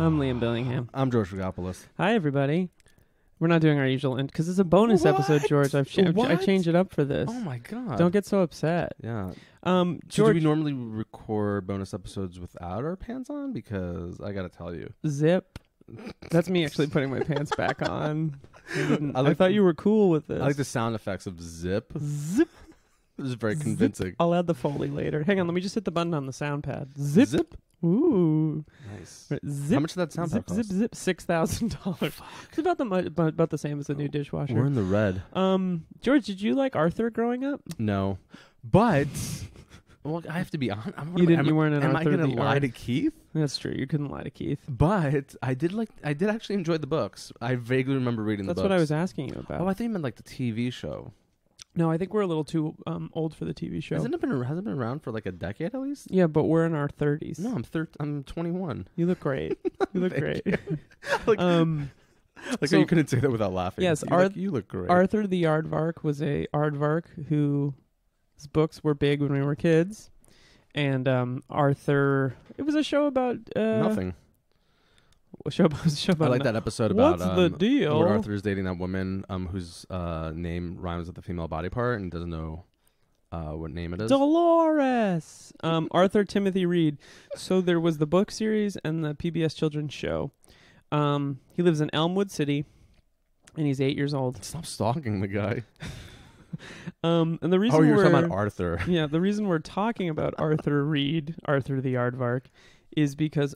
I'm Liam Billingham. I'm George Rogopoulos. Hi, everybody. We're not doing our usual because it's a bonus episode, George. I changed it up for this. Oh my god! Don't get so upset. Yeah. George, so do we normally record bonus episodes without our pants on? Because I got to tell you, zip. That's me actually putting my pants back on. I thought you were cool with this. I like the sound effects of zip. Zip. It was very convincing. Zip. I'll add the Foley later. Hang on, let me just hit the button on the sound pad. Zip. Zip. Ooh. Nice. Right, zip. How much did that sound pad cost? Zip. $6,000. It's about the same as the new dishwasher. We're in the red. George, did you like Arthur growing up? No, but well, I have to be honest. You weren't an Am Arthur I going to the lie Art? to Keith? That's true. You couldn't lie to Keith. But I did actually enjoy the books. I vaguely remember reading the books. That's what I was asking you about. Oh, I think you meant like the TV show. No, I think we're a little too old for the TV show. Hasn't it been around for like a decade at least? Yeah, but we're in our 30s. No, I'm 21. You look great. You look great. So you couldn't say that without laughing. Yes, you look great. Arthur the Aardvark was a aardvark whose books were big when we were kids. And Arthur, it was a show about nothing. A show about I like that episode about what's the deal? Lord Arthur's dating that woman whose name rhymes with the female body part and doesn't know what name it is. Dolores. Arthur Timothy Reed. So there was the book series and the PBS children's show. He lives in Elmwood City, and he's 8 years old. Stop stalking the guy. And the reason you're talking about Arthur. Yeah, the reason we're talking about Arthur Reed, Arthur the Aardvark, is because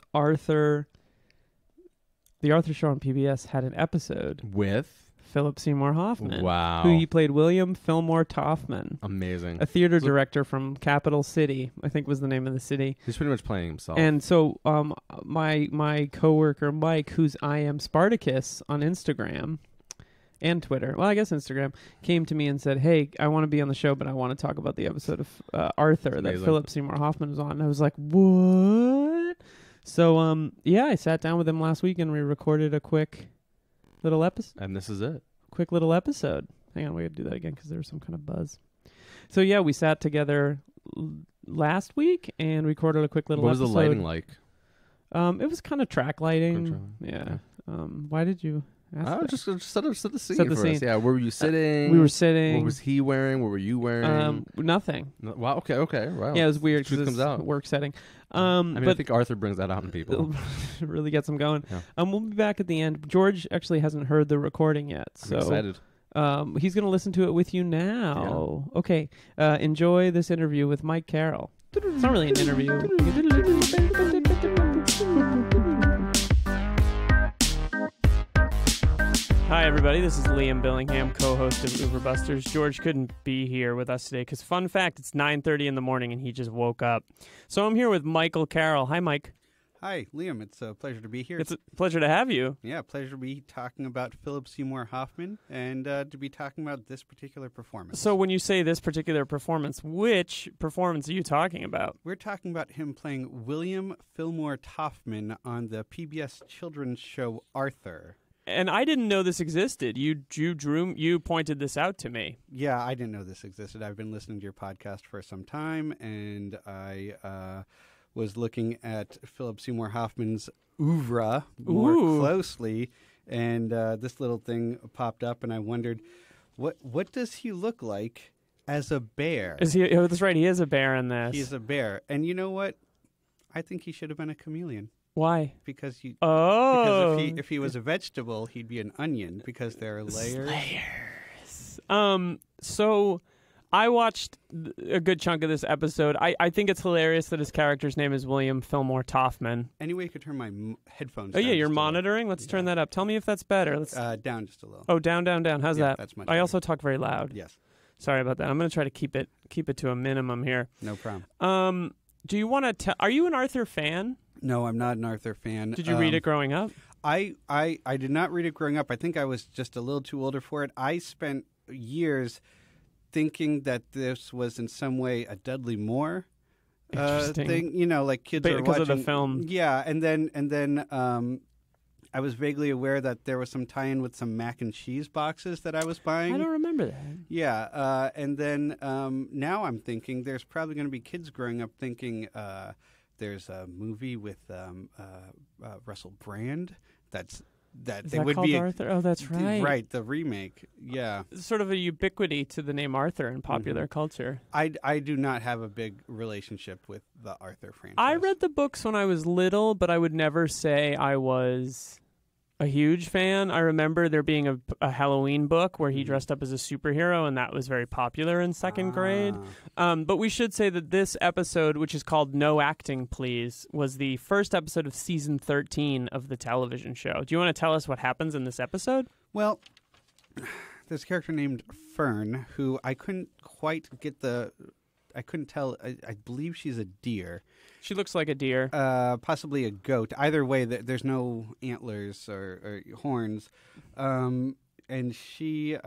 the Arthur Show on PBS had an episode with Philip Seymour Hoffman. Wow. Who he played William Fillmore Toffman. Amazing. A theater director from Capital City, I think was the name of the city. He's pretty much playing himself. And so my coworker Mike, who's I Am Spartacus on Instagram and Twitter, well, I guess Instagram, came to me and said, hey, I want to be on the show, but I want to talk about the episode of Arthur that Philip Seymour Hoffman was on. And I was like, what? So, I sat down with him last week and we recorded a quick little episode. And this is it. Quick little episode. Hang on, we got to do that again because there was some kind of buzz. So, yeah, we sat together last week and recorded a quick little episode. What was the lighting like? It was kind of track lighting. Yeah. Why did you ask that? Just set the scene Set the for scene. us. Yeah, where were you sitting? We were sitting. What was he wearing? What were you wearing? Nothing. Wow, okay. Wow. Yeah, it was weird. Truth comes out. Work setting. I think Arthur brings that out in people. It really gets them going. Yeah. We'll be back at the end. George actually hasn't heard the recording yet. So I'm excited. He's going to listen to it with you now. Yeah. Okay. Enjoy this interview with Mike Caroll. It's not really an interview. Hi, everybody. This is Liam Billingham, co-host of Uberbusters. George couldn't be here with us today because, fun fact, it's 9:30 in the morning and he just woke up. So I'm here with Michael Caroll. Hi, Mike. Hi, Liam. It's a pleasure to be here. It's a pleasure to have you. Yeah, pleasure to be talking about Philip Seymour Hoffman and to be talking about this particular performance. So when you say this particular performance, which performance are you talking about? We're talking about him playing William Fillmore Toffman on the PBS children's show Arthur. And I didn't know this existed. You pointed this out to me. Yeah, I didn't know this existed. I've been listening to your podcast for some time, and I was looking at Philip Seymour Hoffman's oeuvre more closely, and this little thing popped up, and I wondered, what does he look like as a bear? Is he? Oh, that's right. He is a bear in this. He's a bear, and you know what? I think he should have been a chameleon. Why? Because if he was a vegetable, he'd be an onion because there are layers. So I watched a good chunk of this episode. I think it's hilarious that his character's name is William Fillmore Toffman. Anyway, you could turn my headphones down. Oh, yeah, you're monitoring? Let's turn that up. Tell me if that's better. Let's down just a little. Oh, down. How's that? That's much I also talk very loud. Yes. Sorry about that. I'm going to try to keep it to a minimum here. No problem. Do you want to are you an Arthur fan? No, I'm not an Arthur fan. Did you read it growing up? I did not read it growing up. I think I was just a little too older for it. I spent years thinking that this was in some way a Dudley Moore thing. You know, like kids are watching. Because of the film. Yeah, and then I was vaguely aware that there was some tie-in with some mac and cheese boxes that I was buying. I don't remember that. Yeah, and then now I'm thinking there's probably going to be kids growing up thinking There's a movie with Russell Brand that Is they that would called be Arthur? Oh, that's right. right, the remake. Yeah, Sort of a ubiquity to the name Arthur in popular Mhm. culture. I do not have a big relationship with the Arthur franchise. I read the books when I was little, but I would never say I was a huge fan. I remember there being a Halloween book where he Mhm. dressed up as a superhero, and that was very popular in second grade. Ah. But we should say that this episode, which is called No Acting Please, was the first episode of season 13 of the television show. Do you want to tell us what happens in this episode? Well, there's a character named Fern who I couldn't quite get I couldn't tell. I believe she's a deer. She looks like a deer. Possibly a goat. Either way, there's no antlers or horns. And she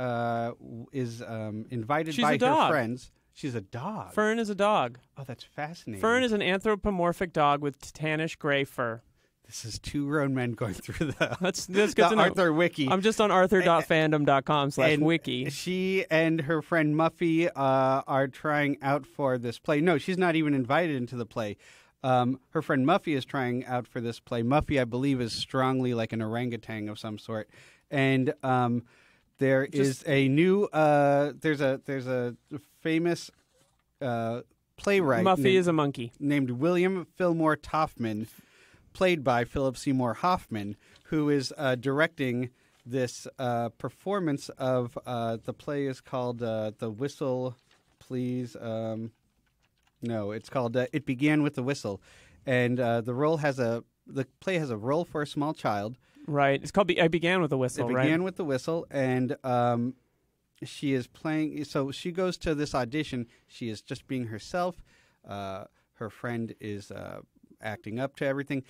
is invited She's by a dog. her friends. She's a dog. Fern is a dog. Oh, that's fascinating. Fern is an anthropomorphic dog with tannish gray fur. This is two grown men going through the That's good the to know. Arthur Wiki. I'm just on arthur.fandom.com/wiki. She and her friend Muffy are trying out for this play. No, she's not even invited into the play. Her friend Muffy is trying out for this play. Muffy, I believe, is strongly like an orangutan of some sort. And there is a new there's a famous playwright Muffy is a monkey. named William Fillmore Taufman, played by Philip Seymour Hoffman, who is directing this performance of the play is called The Whistle, Please. No, it's called It Began with the Whistle. And the play has a role for a small child. Right. It's called I Began with a Whistle, It right? began with the whistle, and she is playing. So she goes to this audition. She is just being herself. Her friend is acting up to everything.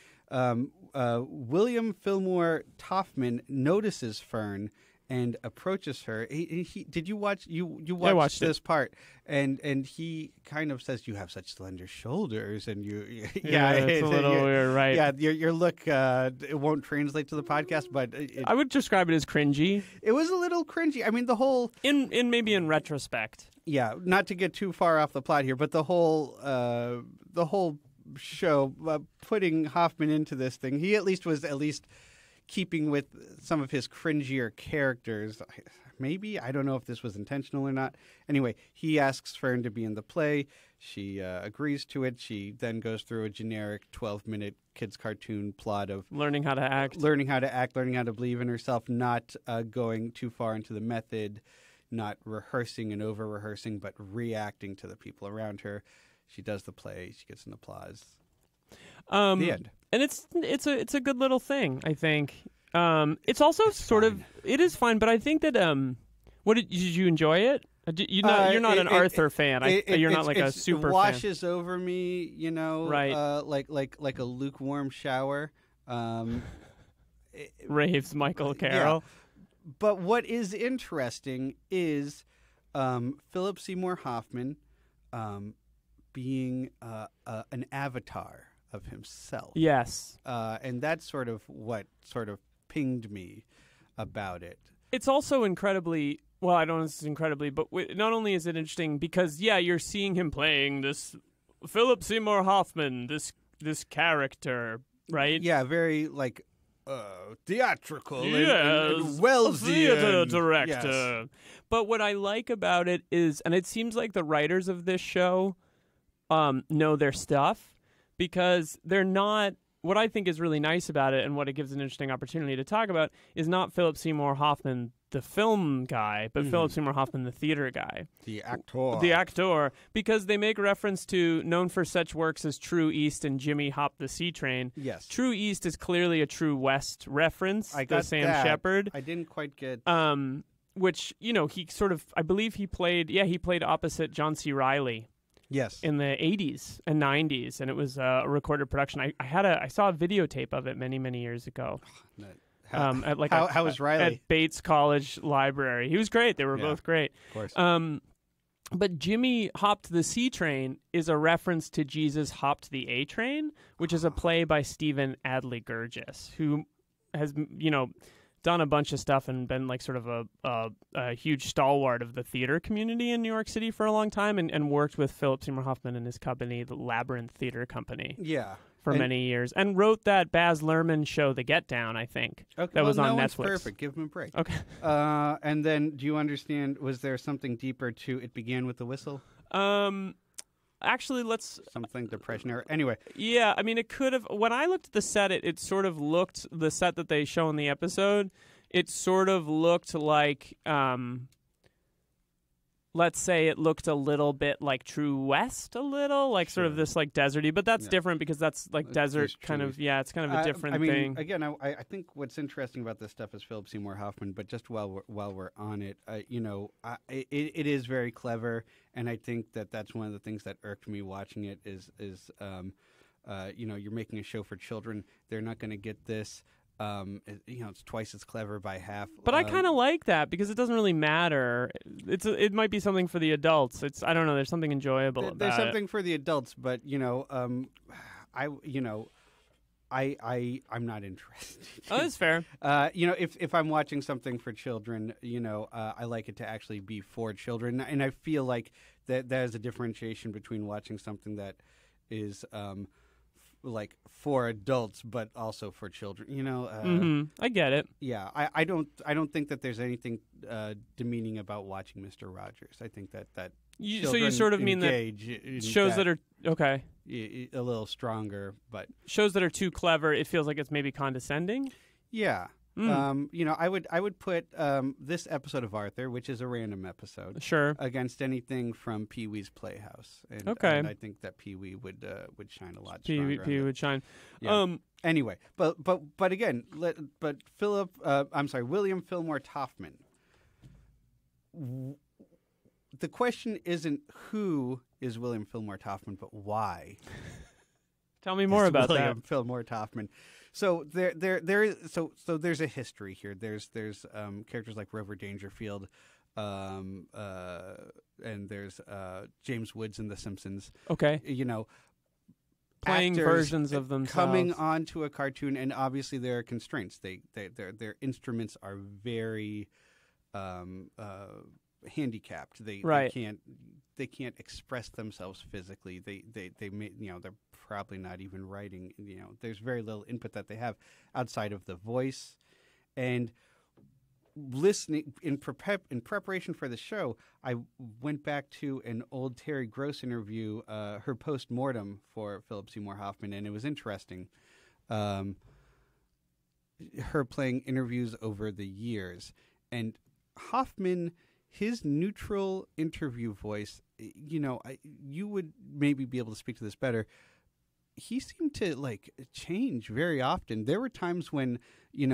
William Fillmore Taufman notices Fern and approaches her. Did you watch? You watched, watched this part, and he kind of says, "You have such slender shoulders," and Yeah, it's a little weird, right? Yeah, your look it won't translate to the podcast, but I would describe it as cringy. it was a little cringy. I mean, the whole Maybe in retrospect. yeah. Not to get too far off the plot here, but the whole show putting Hoffman into this thing, he was at least keeping with some of his cringier characters. Maybe. I don't know if this was intentional or not. Anyway, he asks Fern to be in the play. She agrees to it. She then goes through a generic 12-minute kids' cartoon plot of Learning how to act. learning how to act, learning how to believe in herself, not going too far into the method, not rehearsing and over-rehearsing, but reacting to the people around her. She does the play. She gets an applause. The end. And it's a good little thing, I think. It's also it is fine, but I think that did you enjoy it? You're not an Arthur fan. You're not like a super It fan. washes over me, Right. Like a lukewarm shower. Raves Michael Caroll. Yeah. But what is interesting is Philip Seymour Hoffman being an avatar of himself. Yes. And that's sort of what sort of pinged me about it. It's also incredibly, well, I don't know if it's incredibly, but not only is it interesting because, yeah, you're seeing him playing this Philip Seymour Hoffman, this character, right? Yeah, very like theatrical Yes, and Wellesian. a theater director. Yes. But what I like about it is, and it seems like the writers of this show know their stuff because they're not. What I think is really nice about it and what it gives an interesting opportunity to talk about is not Philip Seymour Hoffman, the film guy, but Philip Seymour Hoffman, the theater guy. The actor. The actor, because they make reference to known for such works as True East and Jimmy Hop the Sea Train. Yes. True East is clearly a True West reference. I got Sam that. Shepard. I didn't quite get. Which, he sort of, I believe he played opposite John C. Reilly. Yes. In the 80s and 90s, and it was a recorded production. I saw a videotape of it many, many years ago. How was Riley? At Bates College Library. He was great. They were both great. Of course. But Jimmy Hopped the Sea Train is a reference to Jesus Hopped the A Train, which is a play by Stephen Adly Gurgis, who has, done a bunch of stuff and been like sort of a huge stalwart of the theater community in New York City for a long time, and worked with Philip Seymour Hoffman and his company, the Labyrinth Theater Company. Yeah. For many years, and wrote that Baz Luhrmann show, The Get Down, I think. Okay, that was on no Netflix. One's perfect. Give him a break. Okay. And then, do you understand? Was there something deeper to It Began with the Whistle? Actually, let's something depression era. Anyway, yeah. I mean, it could have. When I looked at the set, it sort of looked the set that they show in the episode. It sort of looked like. Let's say it looked a little bit like True West, a little like sort of this like deserty, but that's different because that's like desert kind of. Yeah, it's kind of a different thing. Again, I think what's interesting about this stuff is Philip Seymour Hoffman. But just while we're on it, it is very clever, and I think that's one of the things that irked me watching it is you're making a show for children. They're not going to get this. It's twice as clever by half. But I kind of like that because it doesn't really matter. It might be something for the adults. I don't know. There's something enjoyable about it. There's something for the adults, but I'm not interested. Oh, that's fair. If I'm watching something for children, I like it to actually be for children, and I feel like that there's a differentiation between watching something that is like for adults but also for children. I get it. Yeah, I don't think that there's anything demeaning about watching Mr. Rogers. I think that so you sort of mean that shows that are okay a little stronger, but shows that are too clever, it feels like it's maybe condescending. Yeah. I would put this episode of Arthur, which is a random episode, sure, against anything from Pee-wee's Playhouse. And I think that Pee-wee would shine a lot stronger. Pee-wee would shine. Yeah. Anyway, but again, William Fillmore Hoffman. The question isn't who is William Fillmore Hoffman, but why. Tell me more about William that. Fillmore Hoffman. So there's a history here. There's characters like Rover Dangerfield, and there's James Woods in The Simpsons. Okay. Playing versions of themselves coming onto a cartoon, and obviously there are constraints. Their instruments are very handicapped. They can't express themselves physically. They may, they're probably not even writing. There's very little input that they have outside of the voice. And listening in preparation for the show, I went back to an old Terry Gross interview, her post-mortem for Philip Seymour Hoffman, and it was interesting. Her playing interviews over the years, and Hoffman, his neutral interview voice, you would maybe be able to speak to this better. He seemed to change very often. There were times when, she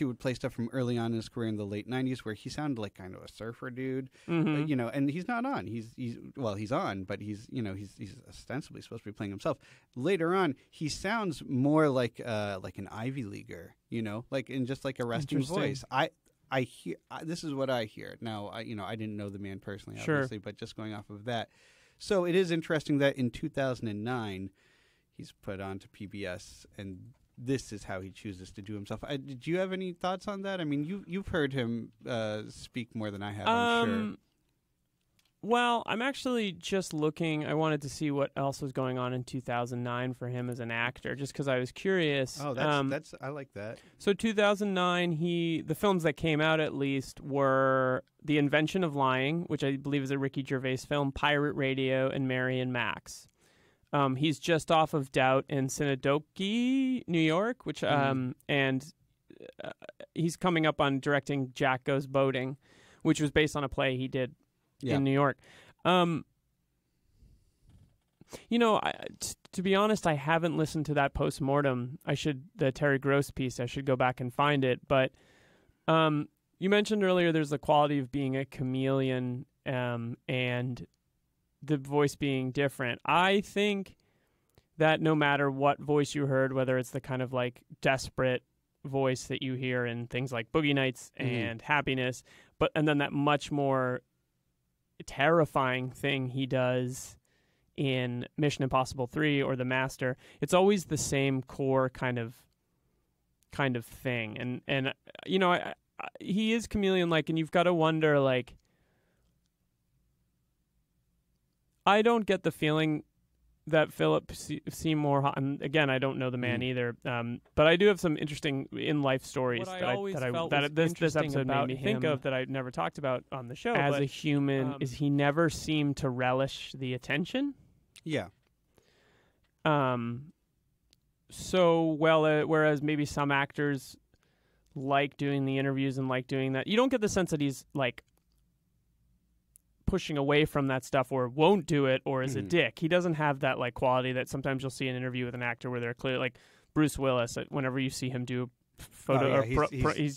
would play stuff from early on in his career in the late 90s where he sounded like kind of a surfer dude, and he's not on. He's on, but he's ostensibly supposed to be playing himself. Later on, he sounds more like an Ivy Leaguer, in just like a resting voice. I hear this is what I hear. Now, I didn't know the man personally, obviously, but just going off of that. So it is interesting that in 2009, he's put on to PBS, and this is how he chooses to do himself. Did you have any thoughts on that? I mean, you've heard him speak more than I have, I'm sure. Well, I'm actually just looking. I wanted to see what else was going on in 2009 for him as an actor, just because I was curious. Oh, that's I like that. So 2009, the films that came out at least were The Invention of Lying, which I believe is a Ricky Gervais film, Pirate Radio, and Mary and Max. He's just off of Doubt in Synecdoche, New York, which and he's coming up on directing Jack Goes Boating, which was based on a play he did in New York. To be honest, I haven't listened to that postmortem. The Terry Gross piece, I should go back and find it. But you mentioned earlier there's the quality of being a chameleon and the voice being different. I think that no matter what voice you heard, whether it's the kind of like desperate voice that you hear in things like Boogie Nights and Happiness, and then that much more terrifying thing he does in Mission Impossible 3 or The Master, it's always the same core kind of kind of thing. And you know, he is chameleon-like, and you've got to wonder, like, I don't get the feeling that Philip Seymour, and again, I don't know the man either, but I do have some interesting in-life stories that this episode made me think of that I never talked about on the show. As a human, is he never seemed to relish the attention. Yeah. Whereas maybe some actors like doing the interviews and like doing that, you don't get the sense that he's like pushing away from that stuff or won't do it or is a dick. He doesn't have that like quality that sometimes you'll see in an interview with an actor where they're clearly like Bruce Willis. Whenever you see him do photo, he's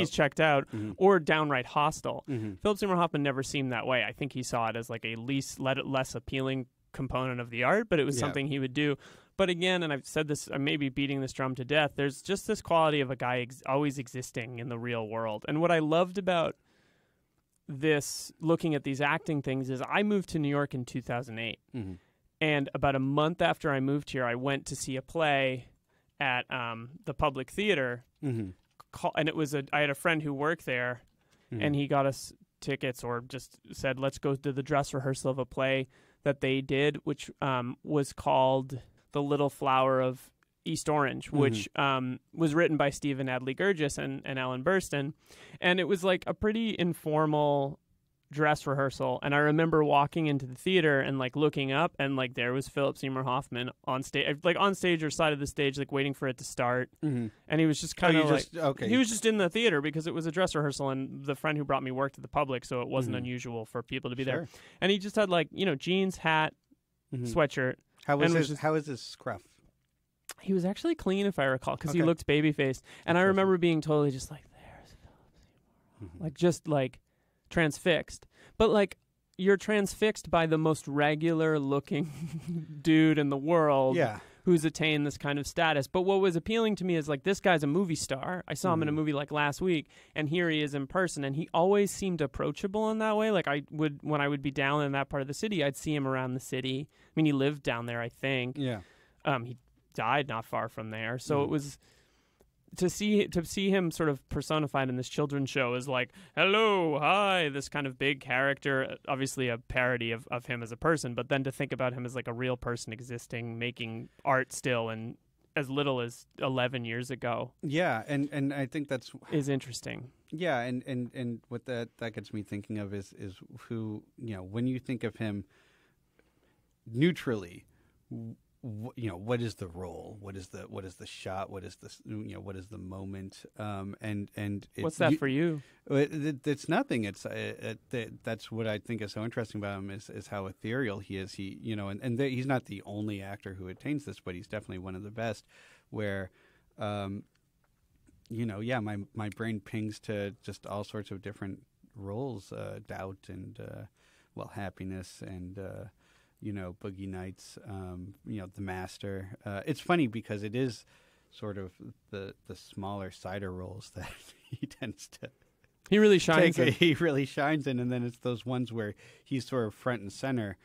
checked out or downright hostile. Philip Seymour Hoffman never seemed that way. I think he saw it as like a less appealing component of the art, but it was something he would do. But again, and I've said this, I may be beating this drum to death, there's just this quality of a guy always existing in the real world. And what I loved about this, looking at these acting things, is I moved to New York in 2008. And about a month after I moved here, I went to see a play at the Public Theater. And it was I had a friend who worked there, and he got us tickets, or just said, let's go to the dress rehearsal of a play that they did, which was called The Little Flower of East Orange, which was written by Stephen Adly Gurgis and Ellen Burstyn. And it was like a pretty informal dress rehearsal. And I remember walking into the theater and like looking up, and like there was Philip Seymour Hoffman on stage, like on stage or side of the stage, like waiting for it to start. And he was just kind of he was just in the theater because it was a dress rehearsal, and the friend who brought me worked at the Public, so it wasn't unusual for people to be there. And he just had like, you know, jeans, hat, sweatshirt. How is his scruff? He was actually clean, if I recall, because he looked baby-faced. And I remember being totally just like, there's Philip Seymour. Like, just like transfixed. But like, you're transfixed by the most regular-looking dude in the world who's attained this kind of status. But what was appealing to me is like, this guy's a movie star. I saw him in a movie like last week, and here he is in person. And he always seemed approachable in that way. Like when I would be down in that part of the city, I'd see him around the city. I mean, he lived down there, I think. Yeah. He died not far from there, so it was to see him sort of personified in this children's show as like, hello, hi, this kind of big character, obviously a parody of him as a person, but then to think about him as like a real person existing, making art still, and as little as 11 years ago. Yeah, and I think that's is interesting. Yeah, and what that gets me thinking of is who, you know, when you think of him neutrally, you know, what is the role? What is the shot? What is the, you know, what is the moment? And what's that for you? It's nothing. It's that's what I think is so interesting about him is how ethereal he is. He, you know, and he's not the only actor who attains this, but he's definitely one of the best. Where, you know, yeah, my brain pings to just all sorts of different roles, doubt and happiness and. You know, Boogie Nights, you know, The Master. It's funny because it is sort of the smaller cider roles that he tends to. He really shines in. He really shines in, and then it's those ones where he's sort of front and center,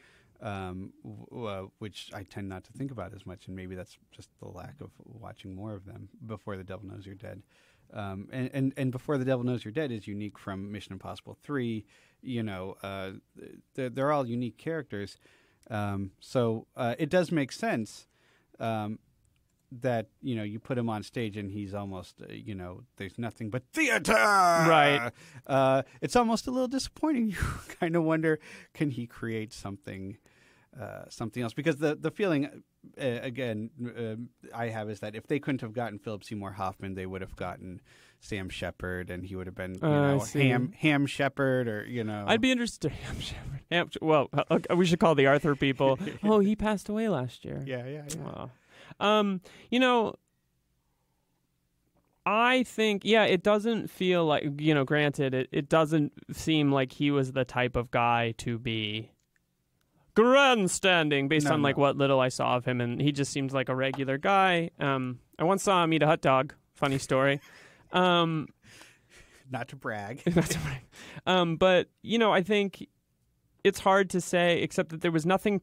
which I tend not to think about as much, and maybe that's just the lack of watching more of them. Before the Devil Knows You're Dead. And Before the Devil Knows You're Dead is unique from Mission Impossible 3. You know, they're all unique characters. So it does make sense that, you know, you put him on stage and he's almost, you know, there's nothing but theater. Right. It's almost a little disappointing. You kind of wonder, can he create something else? Because the feeling, again, I have is that if they couldn't have gotten Philip Seymour Hoffman, they would have gotten Sam Shepard, and he would have been, you know, Ham Shepard, or, you know. I'd be interested in Ham Shepard. Well, we should call the Arthur people. Oh, he passed away last year. Yeah. Wow. You know, I think, it doesn't feel like, you know, granted, it doesn't seem like he was the type of guy to be grandstanding based on like what little I saw of him, and he just seems like a regular guy. I once saw him eat a hot dog. Funny story. Not to brag. But, you know, I think it's hard to say, except that there was nothing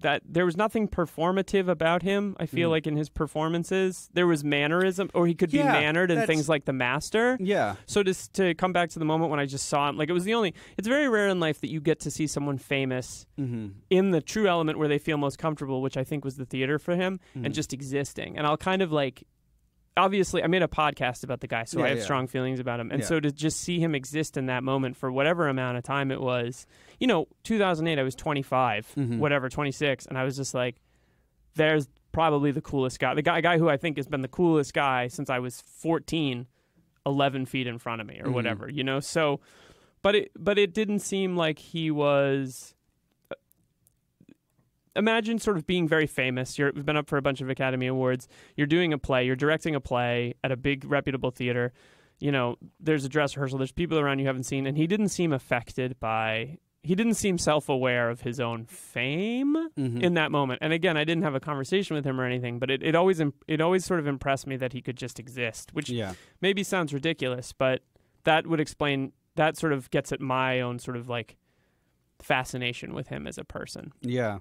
that there was nothing performative about him. I feel like in his performances there was mannerism, or he could be mannered in things like The Master. Yeah. So just to come back to the moment when I just saw him, like it's very rare in life that you get to see someone famous in the true element where they feel most comfortable, which I think was the theater for him, and just existing. And I'll kind of like, obviously I made a podcast about the guy, so I have strong feelings about him. And so to just see him exist in that moment for whatever amount of time it was, 2008, I was 25, 26. And I was just like, there's probably the coolest guy. The guy who I think has been the coolest guy since I was 14, 11 feet in front of me or whatever, So, but it didn't seem like he was... Imagine sort of being very famous. You've been up for a bunch of Academy Awards. You're doing a play. You're directing a play at a big reputable theater. There's a dress rehearsal. There's people around you haven't seen. And he didn't seem affected by... He didn't seem self-aware of his own fame in that moment. And again, I didn't have a conversation with him or anything, but it always sort of impressed me that he could just exist, which maybe sounds ridiculous, but that would explain... That sort of gets at my own sort of like fascination with him as a person. Yeah.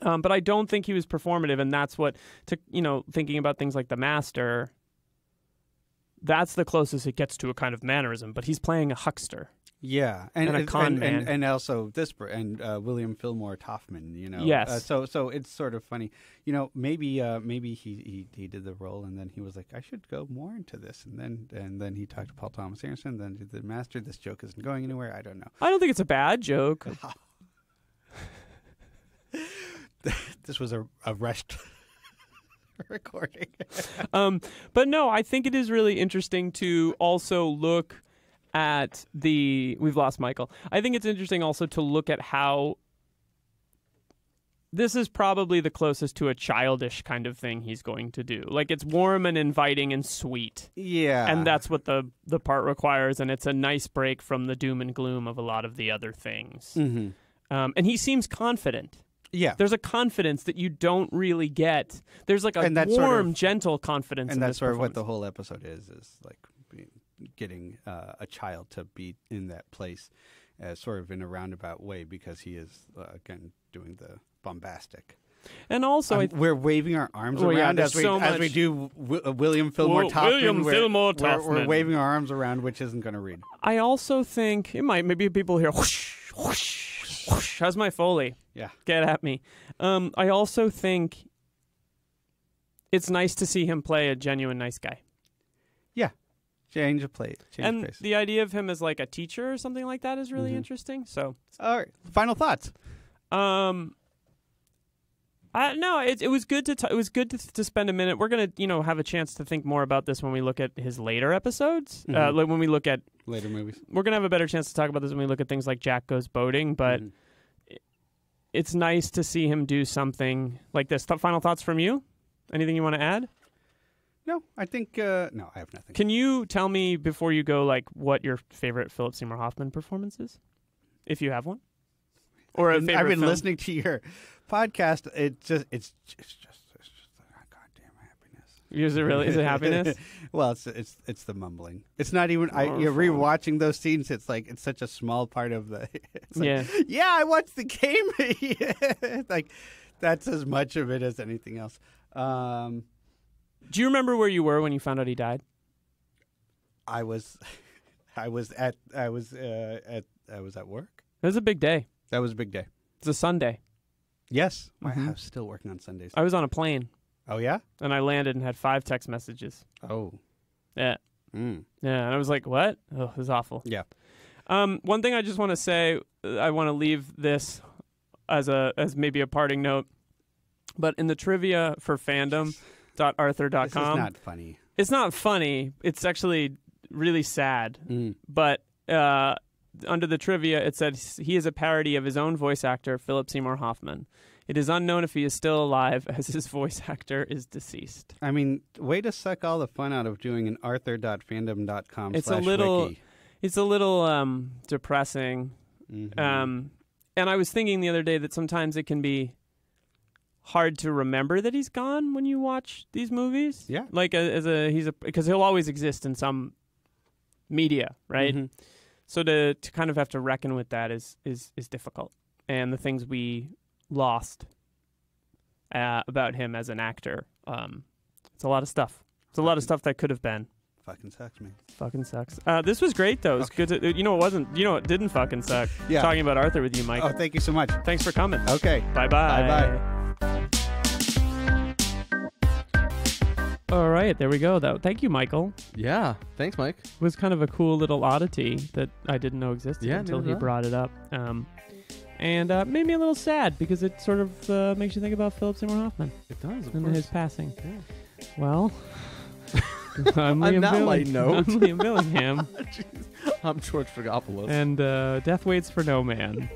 But I don't think he was performative, and that's what, thinking about things like The Master, that's the closest it gets to a kind of mannerism. But he's playing a huckster. Yeah, and a con man. And also William Fillmore Hoffman, Yes. So it's sort of funny. Maybe he did the role, and then he was like, I should go more into this. And then he talked to Paul Thomas Anderson, then did The Master. This joke isn't going anywhere. I don't know. I don't think it's a bad joke. This was a rushed recording. But no, I think it is really interesting to also look at we've lost Michael. I think it's interesting also to look at how this is probably the closest to a childish kind of thing he's going to do. Like, it's warm and inviting and sweet. Yeah. And that's what the part requires, and it's a nice break from the doom and gloom of a lot of the other things. And he seems confident. Yeah. There's a confidence that you don't really get. There's like a warm, gentle confidence. And that's sort of what the whole episode is like getting a child to be in that place sort of in a roundabout way, because he is, again, doing the bombastic. And also, we're waving our arms around as we do William Fillmore Hoffman. We're waving our arms around, which isn't going to read. I also think maybe people hear whoosh, whoosh. Whoosh, how's my Foley? Yeah. Get at me. I also think it's nice to see him play a genuine nice guy. Yeah. Change of play. And the idea of him as like a teacher or something like that is really interesting. So, all right. Final thoughts. No, it was good to spend a minute. We're gonna have a chance to think more about this when we look at his later episodes. When we look at later movies, we're gonna have a better chance to talk about this when we look at things like Jack Goes Boating. But it's nice to see him do something like this. Final thoughts from you? Anything you want to add? No, I think no, I have nothing. Can you tell me before you go, like, what your favorite Philip Seymour Hoffman performance is, if you have one? Or a favorite I've been film? listening to your podcast. It's just goddamn happiness. Is it really? Is it happiness? Well, it's the mumbling. It's not even. You're rewatching those scenes. It's like it's such a small part of the. Yeah, I watched the game. Like that's as much of it as anything else. Do you remember where you were when you found out he died? I was at work. It was a big day. That was a big day. It's a Sunday. Yes. I was still working on Sundays. I was on a plane. Oh, yeah? And I landed and had 5 text messages. Oh. Yeah. Yeah, and I was like, what? Oh, it was awful. Yeah. One thing I just want to say, I want to leave this as maybe a parting note, but in the trivia for fandom.arthur.com. This is not funny. It's not funny. It's actually really sad. But under the trivia, it said he is a parody of his own voice actor, Philip Seymour Hoffman. It is unknown if he is still alive, as his voice actor is deceased. I mean, way to suck all the fun out of doing an arthur.fandom.com/wiki. It's a little depressing. And I was thinking the other day that sometimes it can be hard to remember that he's gone when you watch these movies. Yeah. Like because he'll always exist in some media, right? So to kind of have to reckon with that is difficult. And the things we lost about him as an actor. It's a lot of stuff. It's a lot of stuff that could have been. Fucking sucks, man. Fucking sucks. This was great, though. It was good. You know, it didn't fucking suck. Yeah. Talking about Arthur with you, Mike. Oh, thank you so much. Thanks for coming. Okay. Bye-bye. Bye-bye. All right, there we go. Thank you, Michael. Yeah. Thanks, Mike. It was kind of a cool little oddity that I didn't know existed until he brought it up. And made me a little sad because it sort of makes you think about Philip Seymour Hoffman. It does, of and course. his passing. Yeah. Well, I'm On that light note. I'm Liam Billingham. I'm George Fragopoulos. And death waits for no man.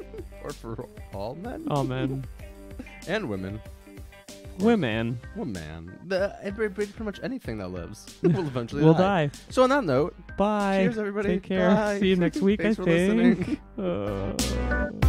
Or for all men? All men. And women. Women. Woman. Pretty much anything that lives will eventually will die. So on that note, bye. Cheers, everybody. Take care. Bye. See you next week, Thanks I for think. listening.